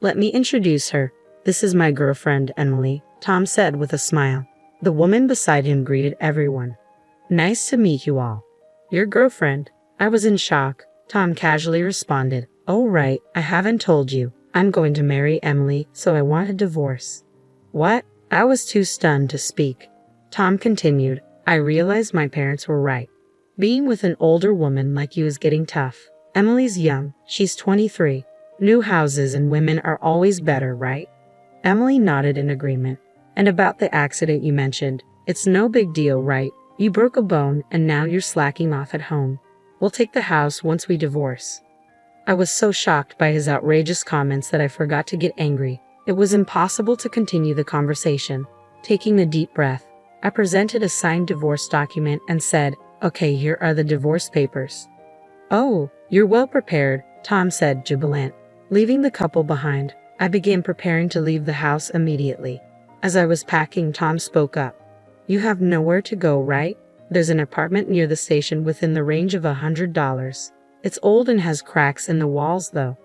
Let me introduce her. This is my girlfriend, Emily, Tom said with a smile. The woman beside him greeted everyone. Nice to meet you all. Your girlfriend? I was in shock. Tom casually responded. Oh right, I haven't told you. I'm going to marry Emily, so I want a divorce. What? I was too stunned to speak. Tom continued. I realized my parents were right. Being with an older woman like you is getting tough. Emily's young. She's 23. New houses and women are always better, right? Emily nodded in agreement. And about the accident you mentioned, it's no big deal, right? You broke a bone and now you're slacking off at home. We'll take the house once we divorce. I was so shocked by his outrageous comments that I forgot to get angry. It was impossible to continue the conversation. Taking a deep breath, I presented a signed divorce document and said, Okay, here are the divorce papers. Oh, you're well prepared, Tom said, jubilant. Leaving the couple behind, I began preparing to leave the house immediately. As I was packing, Tom spoke up. You have nowhere to go, right? There's an apartment near the station within the range of $100. It's old and has cracks in the walls, though.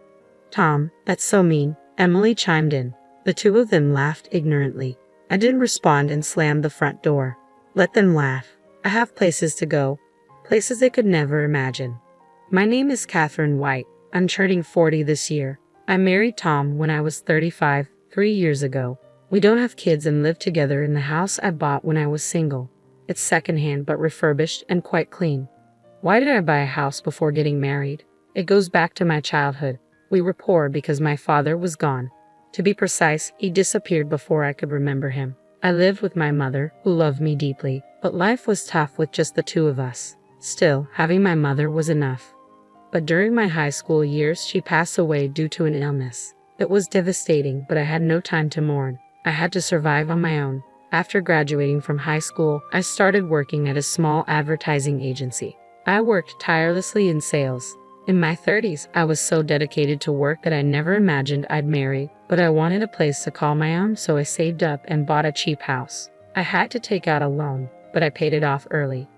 Tom, that's so mean, Emily chimed in. The two of them laughed ignorantly. I didn't respond and slammed the front door. Let them laugh. I have places to go. Places they could never imagine. My name is Catherine White. I'm turning 40 this year. I married Tom when I was 35, 3 years ago. We don't have kids and live together in the house I bought when I was single. It's secondhand but refurbished and quite clean. Why did I buy a house before getting married? It goes back to my childhood. We were poor because my father was gone. To be precise, he disappeared before I could remember him. I lived with my mother, who loved me deeply, but life was tough with just the two of us. Still, having my mother was enough. But during my high school years, she passed away due to an illness. It was devastating, but I had no time to mourn. I had to survive on my own. After graduating from high school, I started working at a small advertising agency. I worked tirelessly in sales. In my 30s, I was so dedicated to work that I never imagined I'd marry, but I wanted a place to call my own, so I saved up and bought a cheap house. I had to take out a loan, but I paid it off early.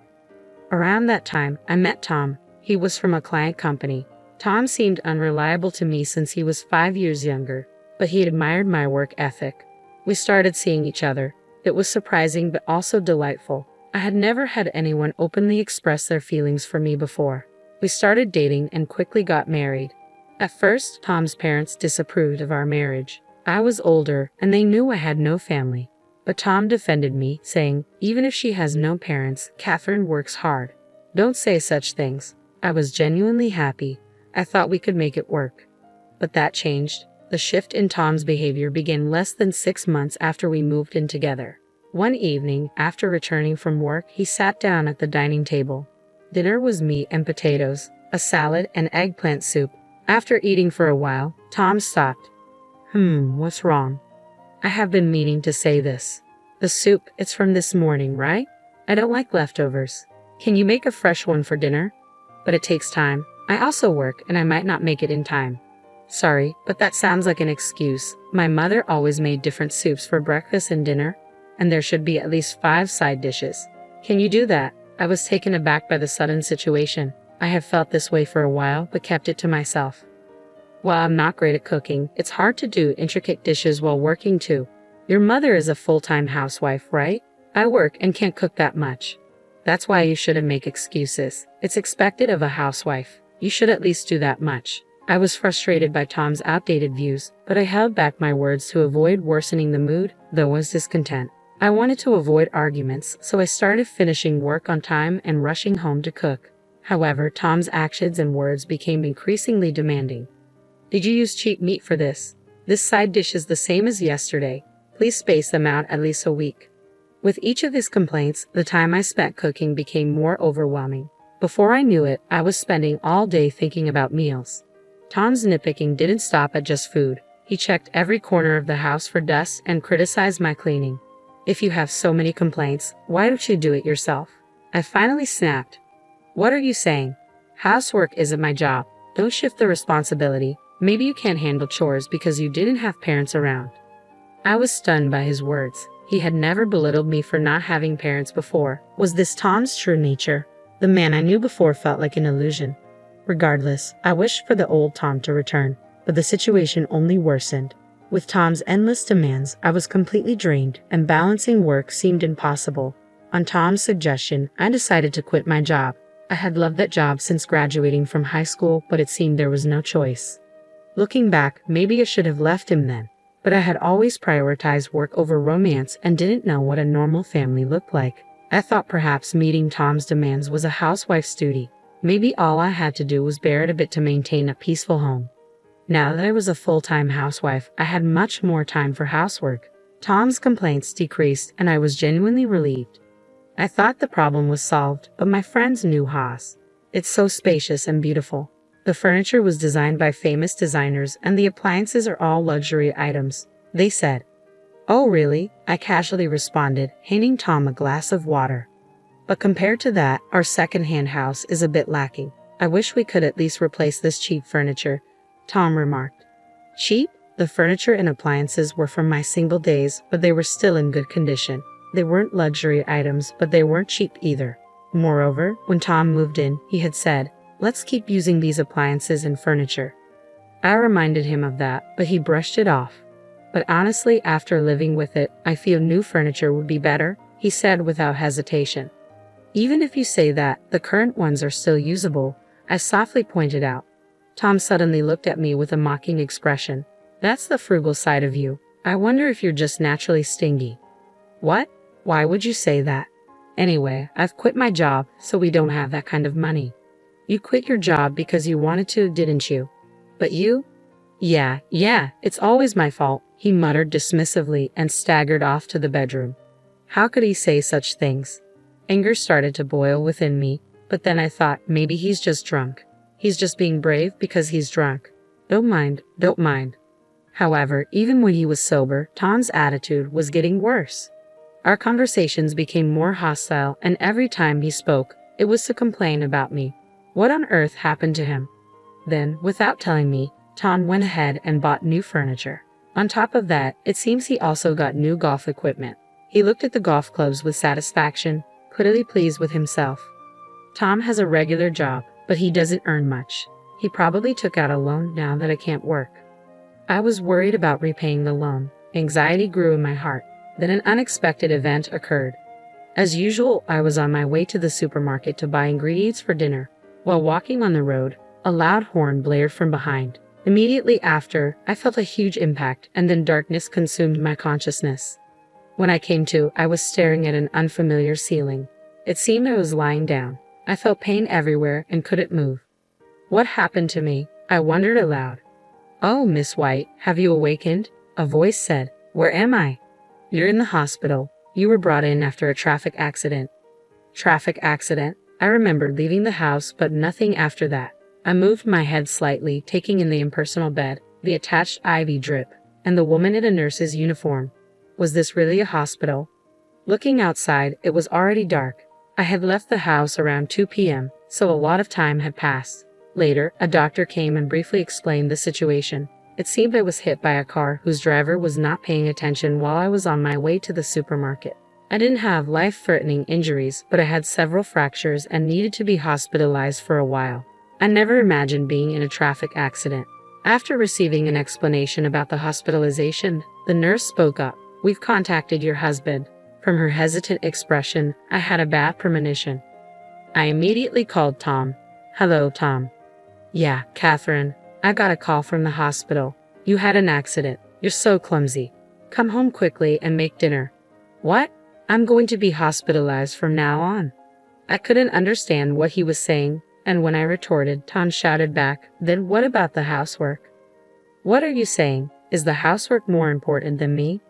Around that time, I met Tom. He was from a client company. Tom seemed unreliable to me since he was 5 years younger, but he admired my work ethic. We started seeing each other. It was surprising but also delightful. I had never had anyone openly express their feelings for me before. We started dating and quickly got married. At first, Tom's parents disapproved of our marriage. I was older, and they knew I had no family. But Tom defended me, saying, even if she has no parents, Catherine works hard. Don't say such things. I was genuinely happy. I thought we could make it work. But that changed. The shift in Tom's behavior began less than 6 months after we moved in together. One evening, after returning from work, he sat down at the dining table. Dinner was meat and potatoes, a salad, and eggplant soup. After eating for a while, Tom stopped. What's wrong? I have been meaning to say this. The soup, it's from this morning, right? I don't like leftovers. Can you make a fresh one for dinner? But it takes time. I also work, and I might not make it in time. Sorry, but that sounds like an excuse. My mother always made different soups for breakfast and dinner, and there should be at least 5 side dishes. Can you do that? I was taken aback by the sudden situation. I have felt this way for a while, but kept it to myself. While I'm not great at cooking, it's hard to do intricate dishes while working too. Your mother is a full-time housewife, right? I work and can't cook that much. That's why you shouldn't make excuses. It's expected of a housewife. You should at least do that much. I was frustrated by Tom's outdated views, but I held back my words to avoid worsening the mood, though was discontent. I wanted to avoid arguments, so I started finishing work on time and rushing home to cook. However, Tom's actions and words became increasingly demanding. Did you use cheap meat for this? This side dish is the same as yesterday. Please space them out at least a week. With each of his complaints, the time I spent cooking became more overwhelming. Before I knew it, I was spending all day thinking about meals. Tom's nitpicking didn't stop at just food. He checked every corner of the house for dust and criticized my cleaning. If you have so many complaints, why don't you do it yourself? I finally snapped. What are you saying? Housework isn't my job. Don't shift the responsibility. Maybe you can't handle chores because you didn't have parents around. I was stunned by his words. He had never belittled me for not having parents before. Was this Tom's true nature? The man I knew before felt like an illusion. Regardless, I wished for the old Tom to return. but the situation only worsened. With Tom's endless demands, I was completely drained, and balancing work seemed impossible. On Tom's suggestion, I decided to quit my job. I had loved that job since graduating from high school, but it seemed there was no choice. Looking back, maybe I should have left him then, but I had always prioritized work over romance and didn't know what a normal family looked like. I thought perhaps meeting Tom's demands was a housewife's duty. Maybe all I had to do was bear it a bit to maintain a peaceful home. Now that I was a full-time housewife, I had much more time for housework. Tom's complaints decreased, and I was genuinely relieved. I thought the problem was solved, but my friends knew Haas. It's so spacious and beautiful. The furniture was designed by famous designers, and the appliances are all luxury items, they said. Oh really? I casually responded, handing Tom a glass of water. But compared to that, our second-hand house is a bit lacking. I wish we could at least replace this cheap furniture, Tom remarked. Cheap? The furniture and appliances were from my single days, but they were still in good condition. They weren't luxury items, but they weren't cheap either. Moreover, when Tom moved in, he had said, "Let's keep using these appliances and furniture." I reminded him of that, but he brushed it off. But honestly, after living with it, I feel new furniture would be better, he said without hesitation. Even if you say that, the current ones are still usable, I softly pointed out. Tom suddenly looked at me with a mocking expression. That's the frugal side of you. I wonder if you're just naturally stingy. What? Why would you say that? Anyway, I've quit my job, so we don't have that kind of money. You quit your job because you wanted to, didn't you? But you? Yeah, it's always my fault, he muttered dismissively and staggered off to the bedroom. How could he say such things? Anger started to boil within me, but then I thought maybe he's just drunk. He's just being brave because he's drunk. Don't mind. However, even when he was sober, Tom's attitude was getting worse. Our conversations became more hostile, and every time he spoke, it was to complain about me. What on earth happened to him? Then, without telling me, Tom went ahead and bought new furniture. On top of that, it seems he also got new golf equipment. He looked at the golf clubs with satisfaction, clearly pleased with himself. Tom has a regular job, but he doesn't earn much. He probably took out a loan now that I can't work. I was worried about repaying the loan. Anxiety grew in my heart. Then an unexpected event occurred. As usual, I was on my way to the supermarket to buy ingredients for dinner. While walking on the road, a loud horn blared from behind. Immediately after, I felt a huge impact, and then darkness consumed my consciousness. When I came to, I was staring at an unfamiliar ceiling. It seemed I was lying down. I felt pain everywhere and couldn't move. What happened to me? I wondered aloud. Oh, Miss White, have you awakened? A voice said. Where am I? You're in the hospital. You were brought in after a traffic accident. Traffic accident? I remembered leaving the house, but nothing after that. I moved my head slightly, taking in the impersonal bed, the attached IV drip, and the woman in a nurse's uniform. Was this really a hospital? Looking outside, it was already dark. I had left the house around 2 p.m., so a lot of time had passed. Later, a doctor came and briefly explained the situation. It seemed I was hit by a car whose driver was not paying attention while I was on my way to the supermarket. I didn't have life-threatening injuries, but I had several fractures and needed to be hospitalized for a while. I never imagined being in a traffic accident. After receiving an explanation about the hospitalization, the nurse spoke up. We've contacted your husband. From her hesitant expression, I had a bad premonition. I immediately called Tom. Hello, Tom. Yeah, Catherine. I got a call from the hospital. You had an accident. You're so clumsy. Come home quickly and make dinner. What? I'm going to be hospitalized from now on. I couldn't understand what he was saying, and when I retorted, Tom shouted back, Then what about the housework? What are you saying? Is the housework more important than me?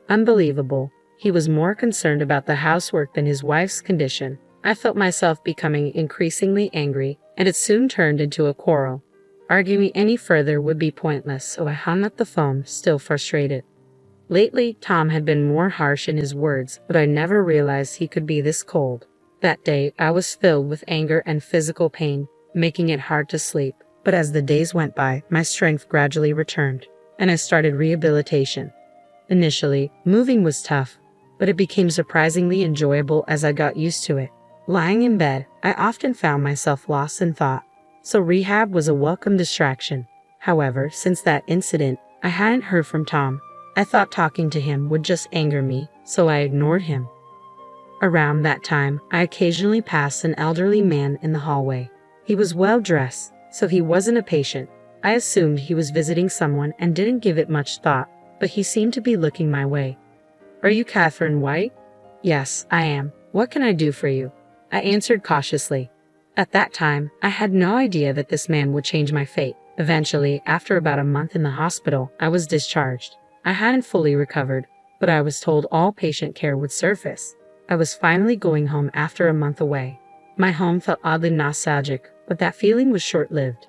Unbelievable. He was more concerned about the housework than his wife's condition. I felt myself becoming increasingly angry, and it soon turned into a quarrel. Arguing any further would be pointless, so I hung up the phone, still frustrated. Lately, Tom had been more harsh in his words, but I never realized he could be this cold. That day, I was filled with anger and physical pain, making it hard to sleep. But as the days went by, my strength gradually returned, and I started rehabilitation. Initially, moving was tough, but it became surprisingly enjoyable as I got used to it. Lying in bed, I often found myself lost in thought, so rehab was a welcome distraction. However, since that incident, I hadn't heard from Tom. I thought talking to him would just anger me, so I ignored him. Around that time, I occasionally passed an elderly man in the hallway. He was well dressed, so he wasn't a patient. I assumed he was visiting someone and didn't give it much thought, but he seemed to be looking my way. "Are you Catherine White?" "Yes, I am. What can I do for you?" I answered cautiously. At that time, I had no idea that this man would change my fate. Eventually, after about a month in the hospital, I was discharged. I hadn't fully recovered, but I was told all patient care would surface. I was finally going home after a month away. My home felt oddly nostalgic, but that feeling was short-lived.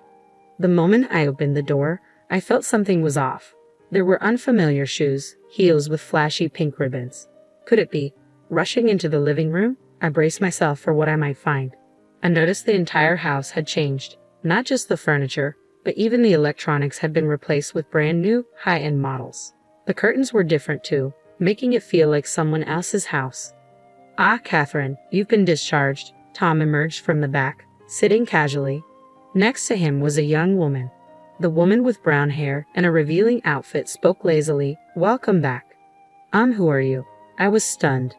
The moment I opened the door, I felt something was off. There were unfamiliar shoes, heels with flashy pink ribbons. Could it be? Rushing into the living room, I braced myself for what I might find. I noticed the entire house had changed. Not just the furniture, but even the electronics had been replaced with brand new, high-end models. The curtains were different too, making it feel like someone else's house. "Ah, Catherine, you've been discharged." Tom emerged from the back, sitting casually. Next to him was a young woman. The woman with brown hair and a revealing outfit spoke lazily, "Welcome back." Who are you?" I was stunned.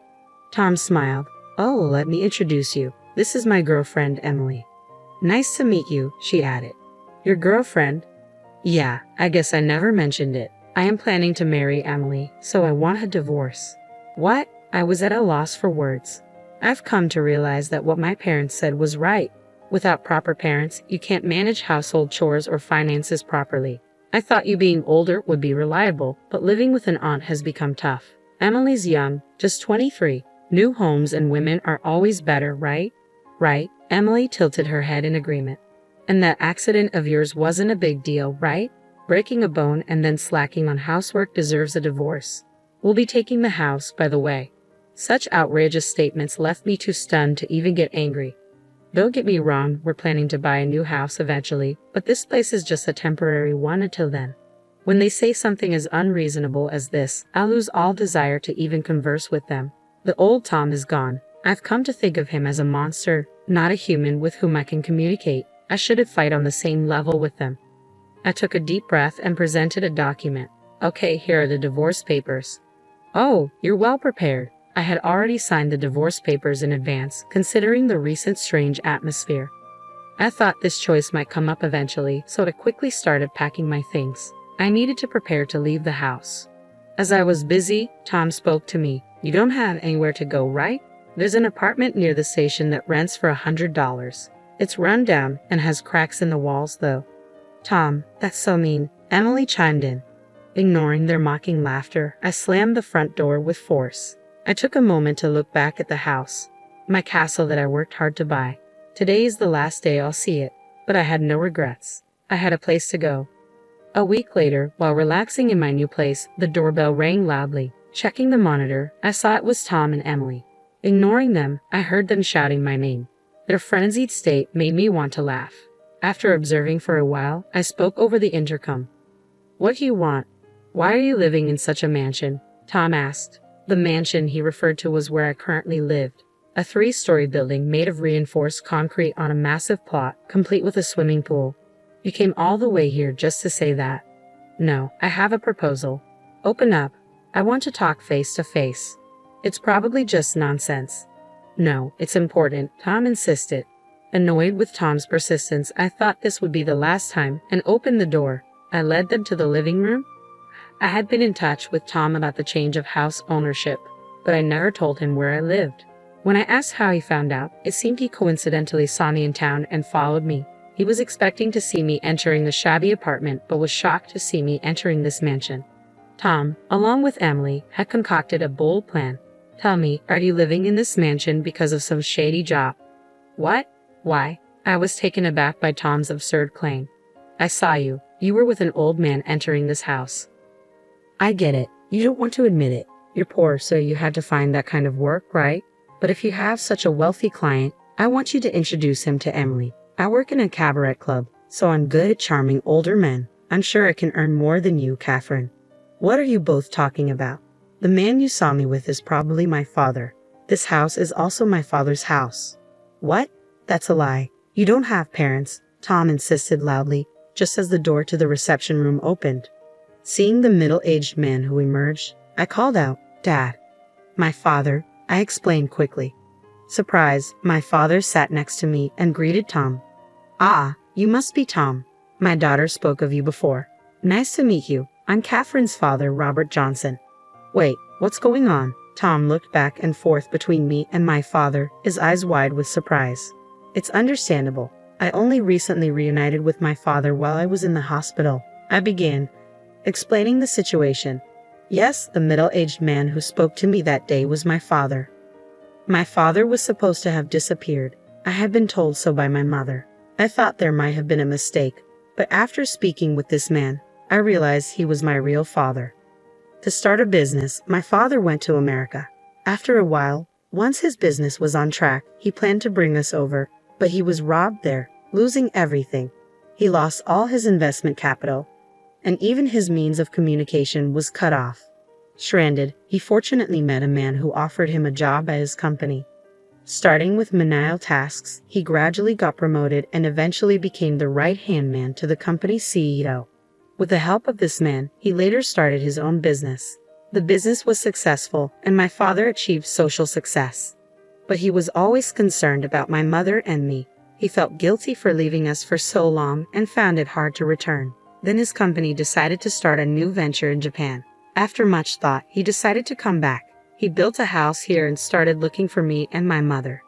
Tom smiled. "Oh, let me introduce you. This is my girlfriend, Emily." "Nice to meet you," she added. "Your girlfriend?" "Yeah, I guess I never mentioned it. I am planning to marry Emily, so I want a divorce." "What?" I was at a loss for words. I've come to realize that what my parents said was right. Without proper parents, you can't manage household chores or finances properly. I thought you being older would be reliable, but living with an aunt has become tough. Emily's young, just 23. New homes and women are always better, right? Right. Emily tilted her head in agreement. "And that accident of yours wasn't a big deal, right? Breaking a bone and then slacking on housework deserves a divorce. We'll be taking the house, by the way." Such outrageous statements left me too stunned to even get angry. Don't get me wrong, we're planning to buy a new house eventually, but this place is just a temporary one until then. When they say something as unreasonable as this, I'll lose all desire to even converse with them. The old Tom is gone. I've come to think of him as a monster, not a human with whom I can communicate. I shouldn't fight on the same level with them. I took a deep breath and presented a document. "Okay, here are the divorce papers." "Oh, you're well prepared." I had already signed the divorce papers in advance, considering the recent strange atmosphere. I thought this choice might come up eventually, so I quickly started packing my things. I needed to prepare to leave the house. As I was busy, Tom spoke to me. "You don't have anywhere to go, right? There's an apartment near the station that rents for $100. It's run down and has cracks in the walls, though." "Tom, that's so mean," Emily chimed in. Ignoring their mocking laughter, I slammed the front door with force. I took a moment to look back at the house, my castle that I worked hard to buy. Today is the last day I'll see it, but I had no regrets. I had a place to go. A week later, while relaxing in my new place, the doorbell rang loudly. Checking the monitor, I saw it was Tom and Emily. Ignoring them, I heard them shouting my name. Their frenzied state made me want to laugh. After observing for a while, I spoke over the intercom. "What do you want? Why are you living in such a mansion?" Tom asked. The mansion he referred to was where I currently lived. A 3-story building made of reinforced concrete on a massive plot, complete with a swimming pool. "You came all the way here just to say that?" "No, I have a proposal." "Open up. I want to talk face to face." "It's probably just nonsense." "No, it's important," Tom insisted. Annoyed with Tom's persistence, I thought this would be the last time and opened the door. I led them to the living room. I had been in touch with Tom about the change of house ownership, but I never told him where I lived. When I asked how he found out, it seemed he coincidentally saw me in town and followed me. He was expecting to see me entering the shabby apartment, but was shocked to see me entering this mansion. Tom, along with Emily, had concocted a bold plan. "Tell me, are you living in this mansion because of some shady job?" "What? Why?" I was taken aback by Tom's absurd claim. "I saw you. You were with an old man entering this house." "I get it. You don't want to admit it. You're poor, so you had to find that kind of work, right? But if you have such a wealthy client, I want you to introduce him to Emily. I work in a cabaret club, so I'm good at charming older men. I'm sure I can earn more than you, Catherine." "What are you both talking about?" "The man you saw me with is probably my father. This house is also my father's house." "What? That's a lie. You don't have parents," Tom insisted loudly. just as the door to the reception room opened. Seeing the middle-aged man who emerged, I called out, "Dad." "My father," I explained quickly. Surprised, my father sat next to me and greeted Tom. "Ah, you must be Tom. My daughter spoke of you before. Nice to meet you. I'm Catherine's father, Robert Johnson." "Wait, what's going on?" Tom looked back and forth between me and my father, his eyes wide with surprise. "It's understandable. I only recently reunited with my father while I was in the hospital," I began, explaining the situation. Yes, the middle-aged man who spoke to me that day was my father. My father was supposed to have disappeared. I had been told so by my mother. I thought there might have been a mistake, but after speaking with this man, I realized he was my real father. To start a business, my father went to America. After a while, once his business was on track, he planned to bring us over, but he was robbed there, losing everything. He lost all his investment capital, and even his means of communication was cut off. Stranded, he fortunately met a man who offered him a job at his company. Starting with menial tasks, he gradually got promoted and eventually became the right-hand man to the company's CEO. With the help of this man, he later started his own business. The business was successful, and my father achieved social success. But he was always concerned about my mother and me. He felt guilty for leaving us for so long and found it hard to return. Then his company decided to start a new venture in Japan. After much thought, he decided to come back. He built a house here and started looking for me and my mother.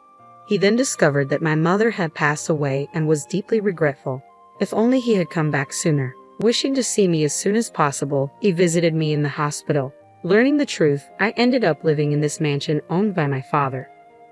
He then discovered that my mother had passed away and was deeply regretful. If only he had come back sooner. Wishing to see me as soon as possible, he visited me in the hospital. Learning the truth, I ended up living in this mansion owned by my father.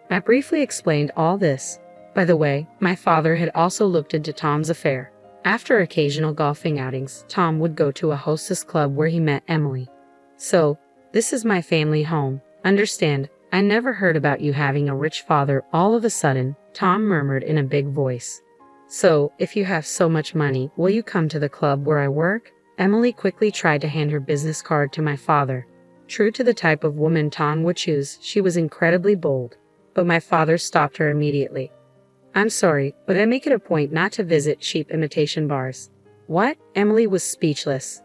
I briefly explained all this. By the way, my father had also looked into Tom's affair. After occasional golfing outings, Tom would go to a hostess club where he met Emily. "So, this is my family home. Understand, I never heard about you having a rich father all of a sudden," Tom murmured in a big voice. "So, if you have so much money, will you come to the club where I work?" Emily quickly tried to hand her business card to my father. True to the type of woman Tom would choose, she was incredibly bold. But my father stopped her immediately. "I'm sorry, but I make it a point not to visit cheap imitation bars." "What?" Emily was speechless.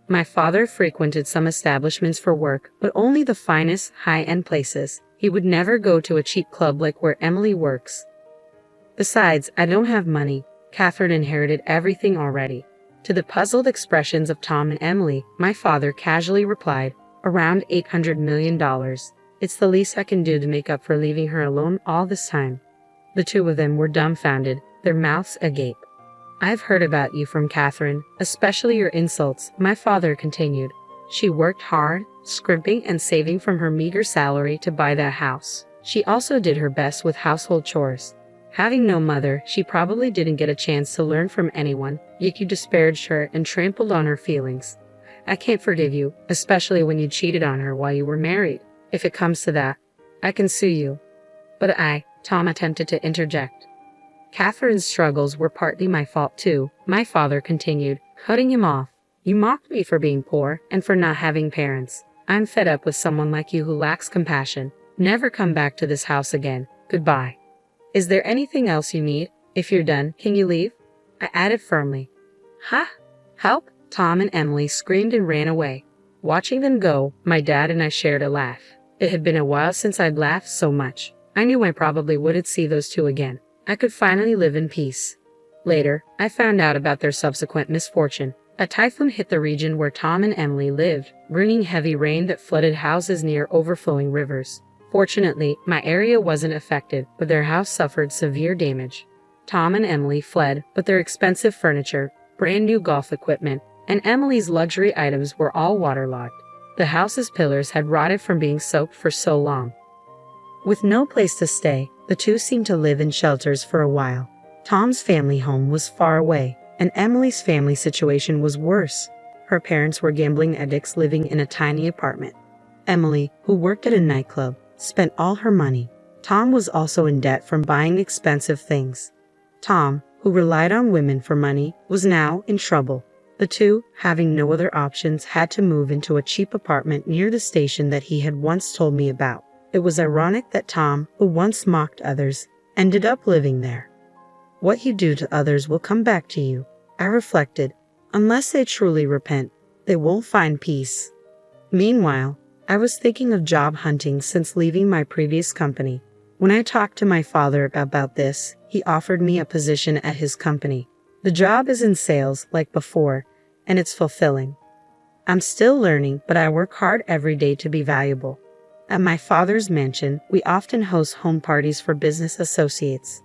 My father frequented some establishments for work, but only the finest, high-end places. He would never go to a cheap club like where Emily works. "Besides, I don't have money. Catherine inherited everything already." To the puzzled expressions of Tom and Emily, my father casually replied, "Around $800 million. It's the least I can do to make up for leaving her alone all this time." The two of them were dumbfounded, their mouths agape. "I've heard about you from Catherine, especially your insults," my father continued. "She worked hard, scrimping and saving from her meager salary to buy that house. She also did her best with household chores. Having no mother, she probably didn't get a chance to learn from anyone, yet you disparaged her and trampled on her feelings. I can't forgive you, especially when you cheated on her while you were married. If it comes to that, I can sue you." "But Tom attempted to interject. "Catherine's struggles were partly my fault too," my father continued, cutting him off. "You mocked me for being poor and for not having parents. I'm fed up with someone like you who lacks compassion. Never come back to this house again. Goodbye. Is there anything else you need? If you're done, can you leave?" I added firmly. "Ha! Help!" Tom and Emily screamed and ran away. Watching them go, my dad and I shared a laugh. It had been a while since I'd laughed so much. I knew I probably wouldn't see those two again. I could finally live in peace. Later, I found out about their subsequent misfortune. A typhoon hit the region where Tom and Emily lived, bringing heavy rain that flooded houses near overflowing rivers. Fortunately, my area wasn't affected, but their house suffered severe damage. Tom and Emily fled, but their expensive furniture, brand new golf equipment, and Emily's luxury items were all waterlogged. The house's pillars had rotted from being soaked for so long. With no place to stay, the two seemed to live in shelters for a while. Tom's family home was far away, and Emily's family situation was worse. Her parents were gambling addicts living in a tiny apartment. Emily, who worked at a nightclub, spent all her money. Tom was also in debt from buying expensive things. Tom, who relied on women for money, was now in trouble. The two, having no other options, had to move into a cheap apartment near the station that he had once told me about. It was ironic that Tom, who once mocked others, ended up living there. "What you do to others will come back to you," I reflected, unless they truly repent, they won't find peace. Meanwhile, I was thinking of job hunting since leaving my previous company. When I talked to my father about this, he offered me a position at his company. The job is in sales like before, and it's fulfilling. I'm still learning, but I work hard every day to be valuable. At my father's mansion, we often host home parties for business associates.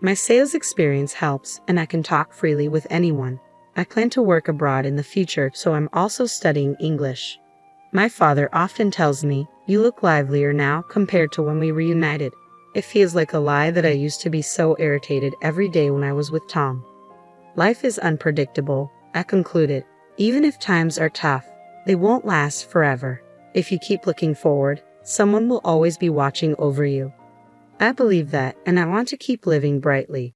My sales experience helps, and I can talk freely with anyone. I plan to work abroad in the future, so I'm also studying English. My father often tells me, "You look livelier now compared to when we reunited." It feels like a lie that I used to be so irritated every day when I was with Tom. Life is unpredictable, I concluded. Even if times are tough, they won't last forever. If you keep looking forward, someone will always be watching over you. I believe that, and I want to keep living brightly.